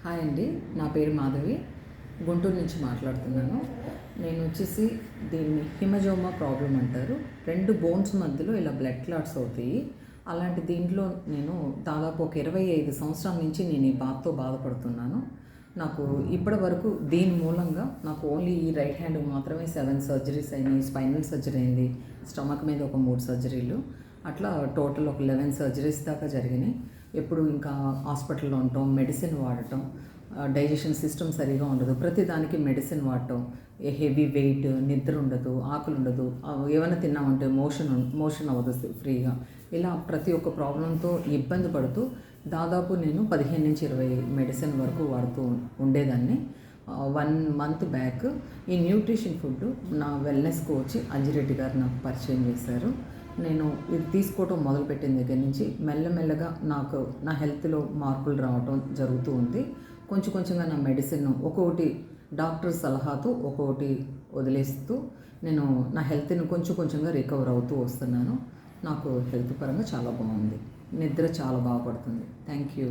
Hi అండి, నా పేరు మాధవి. గుంటూరు నుంచి మాట్లాడుతున్నాను. నేను వచ్చేసి దీన్ని హిమజోమా ప్రాబ్లం అంటారు. 2 బోన్స్ మధ్యలో ఇలా బ్లడ్ క్లాట్స్ అవుతాయి. అలాంటి దీంట్లో నేను దాదాపు ఒక 25 సంవత్సరాల నుంచి నేను ఈ బాధతో బాధపడుతున్నాను. నాకు ఇప్పటి వరకు దీని మూలంగా నాకు ఓన్లీ ఈ రైట్ హ్యాండ్ మాత్రమే 7 సర్జరీస్ అయినాయి. స్పైనల్ సర్జరీ అయింది, స్టమక్ మీద ఒక 3 సర్జరీలు, అట్లా టోటల్ ఒక 11 సర్జరీస్ దాకా జరిగినాయి. ఎప్పుడు ఇంకా హాస్పిటల్లో ఉండటం, మెడిసిన్ వాడటం, డైజెషన్ సిస్టమ్ సరిగా ఉండదు, ప్రతి దానికి మెడిసిన్ వాడటం, హెవీ వెయిట్, నిద్ర ఉండదు, ఆకలి ఉండదు, ఏమైనా తిన్నామంటే మోషన్ అవ్వదు ఫ్రీగా. ఇలా ప్రతి ఒక్క ప్రాబ్లంతో ఇబ్బంది పడుతూ దాదాపు నేను 15 నుంచి 20 మెడిసిన్ వరకు వాడుతూ ఉండేదాన్ని. 1 మంత్ బ్యాక్ ఈ న్యూట్రిషన్ ఫుడ్ నా వెల్నెస్ కోచ్ అంజిరెడ్డి గారు నాకు పరిచయం చేశారు. నేను ఇది తీసుకోవటం మొదలుపెట్టిన దగ్గర నుంచి మెల్లమెల్లగా నాకు నా హెల్త్లో మార్పులు రావటం జరుగుతూ ఉంది. కొంచెం కొంచెంగా నా మెడిసిన్ ఒక్కొక్కటి డాక్టర్ సలహాతో ఒక్కొక్కటి వదిలేస్తూ నేను నా హెల్త్ని కొంచెం కొంచెంగా రికవర్ అవుతూ వస్తున్నాను. నాకు హెల్త్ పరంగా చాలా బాగుంది. నిద్ర చాలా బాగా పడుతుంది. Thank you.